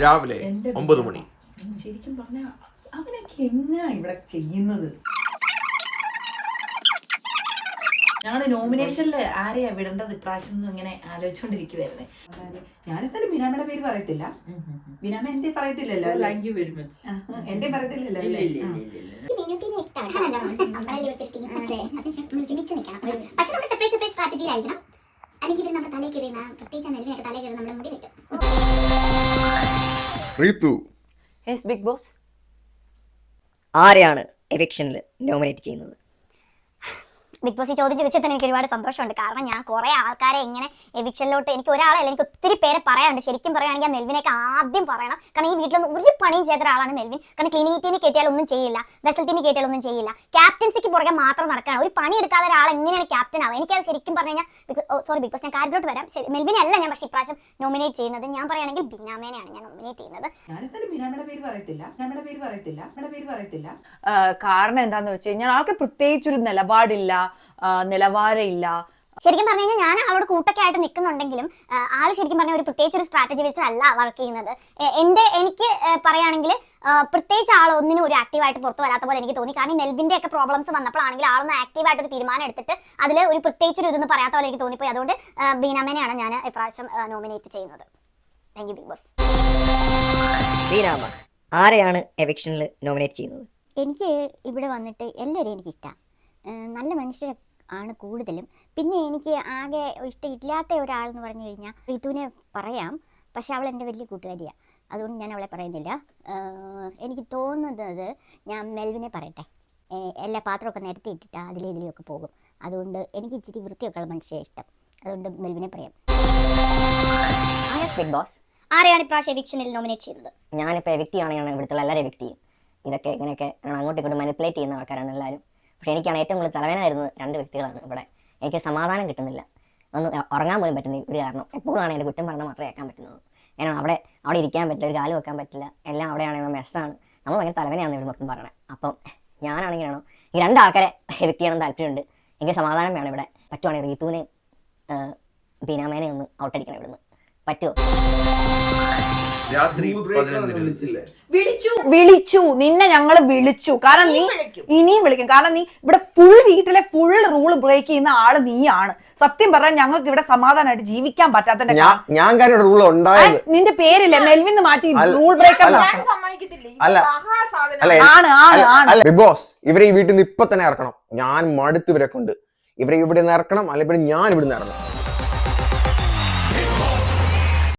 രാവിലെ 9 മണി. ശരിക്കും പറഞ്ഞാൽ അവനൊക്കെ എന്നാ ഇവിടെ ചെയ്യുന്നത്? ഞങ്ങളുടെ നോമിനേഷനിൽ ആരെയാ വിടേണ്ടത് ഇപ്രാവശ്യം ഇങ്ങനെ ആലോചിച്ചോണ്ടിരിക്കുവായിരുന്നേ. ഞാനെന്തായാലും ബിനാമയുടെ പേര് പറയത്തില്ല. ബിനാമ എന്റെ പറയത്തില്ലല്ലോ. എന്റെ പറയത്തില്ലല്ലോ. ബിഗ് ബോസ് ആരെയാണ് എവിക്ഷനിൽ നോമിനേറ്റ് ചെയ്യുന്നത്? ബിഗ് ബോസ് ഈ ചോദ്യം ചോദിച്ചാൽ തന്നെ എനിക്ക് ഒരുപാട് സന്തോഷമുണ്ട്. കാരണം ഞാൻ കുറേ ആൾക്കാരെ ഇങ്ങനെ എവിക്ഷനിലോട്ട്, എനിക്ക് ഒരാളല്ല, എനിക്ക് ഒത്തിരി പേരെ പറയാനുണ്ട്. ശരിക്കും പറയുകയാണെങ്കിൽ മെൽവിനൊക്കെ ആദ്യം പറയണം. കാരണം ഈ വീട്ടിലൊന്നും ഒരു പണിയും ചെയ്ത ഒരാളാണ് മെൽവിൻ. കാരണം ക്ലീനിങ് ടീമിൽ കയറ്റിയാൽ ഒന്നും ചെയ്യില്ല, വെസൽ ടീമിൽ കയറ്റിയാൽ ഒന്നും ചെയ്യില്ല, ക്യാപ്റ്റൻസിക്ക് പുറകെ മാത്രം നടക്കുകയാണ്. ഒരു പണി എടുക്കാതെ ഒരാൾ എങ്ങനെയാണ് ക്യാപ്റ്റൻ ആവുക? എനിക്കത് ശരിക്കും പറഞ്ഞു കഴിഞ്ഞാൽ ബിഗ് ബോസ് ഞാൻ കാര്യത്തിലോട്ട് വരാം. മെൽവിനെ അല്ല ഞാൻ പക്ഷേ ഇപ്രാവശ്യം നോമിനേറ്റ് ചെയ്യുന്നത്. ഞാൻ പറയുകയാണെങ്കിൽ ബിനാമേനെയാണ് ഞാൻ നോമിനേറ്റ് ചെയ്യുന്നത്. കാരണം എന്താന്ന് വെച്ച് കഴിഞ്ഞാൽ ആൾക്ക് പ്രത്യേകിച്ചൊരു നിലവാരമില്ല. ശരിക്കും പറഞ്ഞു കഴിഞ്ഞാൽ ഞാൻ അവളോട് കൂട്ടൊക്കെ ആയിട്ട് നിൽക്കുന്നുണ്ടെങ്കിലും ആൾ ശരിക്കും പറഞ്ഞാൽ ഒരു പ്രത്യേകിച്ച് ഒരു സ്ട്രാറ്റജി വെച്ചല്ല വർക്ക് ചെയ്യുന്നത്. എനിക്ക് പറയുകയാണെങ്കിൽ പ്രത്യേകിച്ച് ആൾ ഒന്നിനും ഒരു ആക്റ്റീവായിട്ട് പുറത്ത് വരാത്ത പോലെ എനിക്ക് തോന്നി. കാരണം മെൽവിന്റെ ഒക്കെ പ്രോബ്ലംസ് വന്നപ്പോഴാണെങ്കിൽ ആളൊന്ന് ആക്റ്റീവായിട്ട് ഒരു തീരുമാനം എടുത്തിട്ട് അതിൽ ഒരു പ്രത്യേകിച്ചൊരു ഇതൊന്നും പറയാത്ത പോലെ എനിക്ക് തോന്നിപ്പോയി. അതുകൊണ്ട് ബീനാമേനെയാണ് ഞാൻ ഇപ്രാവശ്യം നോമിനേറ്റ് ചെയ്യുന്നത്. Thank you big boss. ബീനാമ ആരെയാണ് എവിക്ഷനിൽ നോമിനേറ്റ് ചെയ്യുന്നത്? എനിക്ക് ഇവിടെ വന്നിട്ട് എല്ലാവരെയും എനിക്കിഷ്ടമാണ്. നല്ല മനുഷ്യരെ ആണ് കൂടുതലും. പിന്നെ എനിക്ക് ആകെ ഇഷ്ടമില്ലാത്ത ഒരാളെന്ന് പറഞ്ഞു കഴിഞ്ഞാൽ റിതുവിനെ പറയാം, പക്ഷെ അവൾ എൻ്റെ വലിയ കൂട്ടുകാരിയാണ്, അതുകൊണ്ട് ഞാൻ അവളെ പറയുന്നില്ല. എനിക്ക് തോന്നുന്നത് ഞാൻ മെൽവിനെ പറയട്ടെ. എല്ലാ പാത്രമൊക്കെ നിരത്തി ഇട്ടിട്ട് ഇതിലെയൊക്കെ പോകും. അതുകൊണ്ട് എനിക്ക് ഇച്ചിരി വൃത്തിയൊക്കെ ഉള്ള മനുഷ്യരെ ഇഷ്ടം, അതുകൊണ്ട് മെൽവിനെ പറയാം. ബിഗ് ബോസ് ആരെയാണ് ഇപ്രാവശ്യം എവിക്ഷനിൽ നോമിനേറ്റ് ചെയ്യുന്നത്? ഞാനിപ്പോൾ എവിക്റ്റിയാണ്. ഇവിടുത്തെ എല്ലാവരും എവിക്റ്റ് ചെയ്യും. ഇതൊക്കെ ഇങ്ങനെയൊക്കെ അങ്ങോട്ടും ഇങ്ങോട്ടും മാനിപ്പുലേറ്റ് ചെയ്യുന്ന ആൾക്കാരാണ് എല്ലാവരും. പക്ഷേ എനിക്കാണ് ഏറ്റവും കൂടുതൽ തലവേദനായിരുന്നത് 2 വ്യക്തികളാണ് ഇവിടെ. എനിക്ക് സമാധാനം കിട്ടുന്നില്ല, ഒന്ന് ഉറങ്ങാൻ പോലും പറ്റുന്നില്ല. ഒരു കാരണം എപ്പോഴാണ് എൻ്റെ കുറ്റം പറഞ്ഞാൽ മാത്രമേ കേൾക്കാൻ പറ്റുന്നത്. കാരണം അവിടെ ഇരിക്കാൻ പറ്റില്ല, ഒരു കാല് വെക്കാൻ പറ്റില്ല, എല്ലാം അവിടെയാണെങ്കിൽ മെസ്സാണ്. നമ്മൾ ഭയങ്കര തലവേദനയാണ് ഇവിടെ മൊത്തം പറയണത്. അപ്പം ഞാനാണെങ്കിലാണോ ഈ 2 ആൾക്കാരെ എവിക്റ്റ് ചെയ്യണം താല്പര്യമുണ്ട്. എനിക്ക് സമാധാനം വേണം ഇവിടെ. പറ്റുവാണെങ്കിൽ റീത്തുവിനെയും ബീനാമേനെയും ഒന്ന് ഔട്ടടിക്കണം ഇവിടുന്ന്. പറ്റുമോ? രാത്രി 11 വിളിച്ചു നിന്നെ ഞങ്ങൾ വിളിച്ചു. കാരണം നീ ഇനിയും വിളിക്കും. കാരണം നീ ഇവിടെ വീട്ടിലെ ഫുൾ റൂൾ ബ്രേക്ക് ചെയ്യുന്ന ആള് നീയാണ്. സത്യം പറഞ്ഞാൽ ഞങ്ങൾക്ക് ഇവിടെ സമാധാനമായിട്ട് ജീവിക്കാൻ പറ്റാത്തതിന്റെ നിന്റെ പേരില്ലേ മെൽവിൻ മാറ്റി റൂൾ ബ്രേക്കർ ബിഗ് ബോസ്. ഇവരെ ഈ വീട്ടിൽ നിന്ന് ഇപ്പൊ തന്നെ ഇറക്കണം. ഞാൻ മടുത്ത് ഇവരെ കൊണ്ട്. ഇവരെ ഇവിടെ നിന്ന് ഇറക്കണം, അല്ലെങ്കിൽ ഞാൻ ഇവിടെ നിന്ന് ഇറങ്ങണം.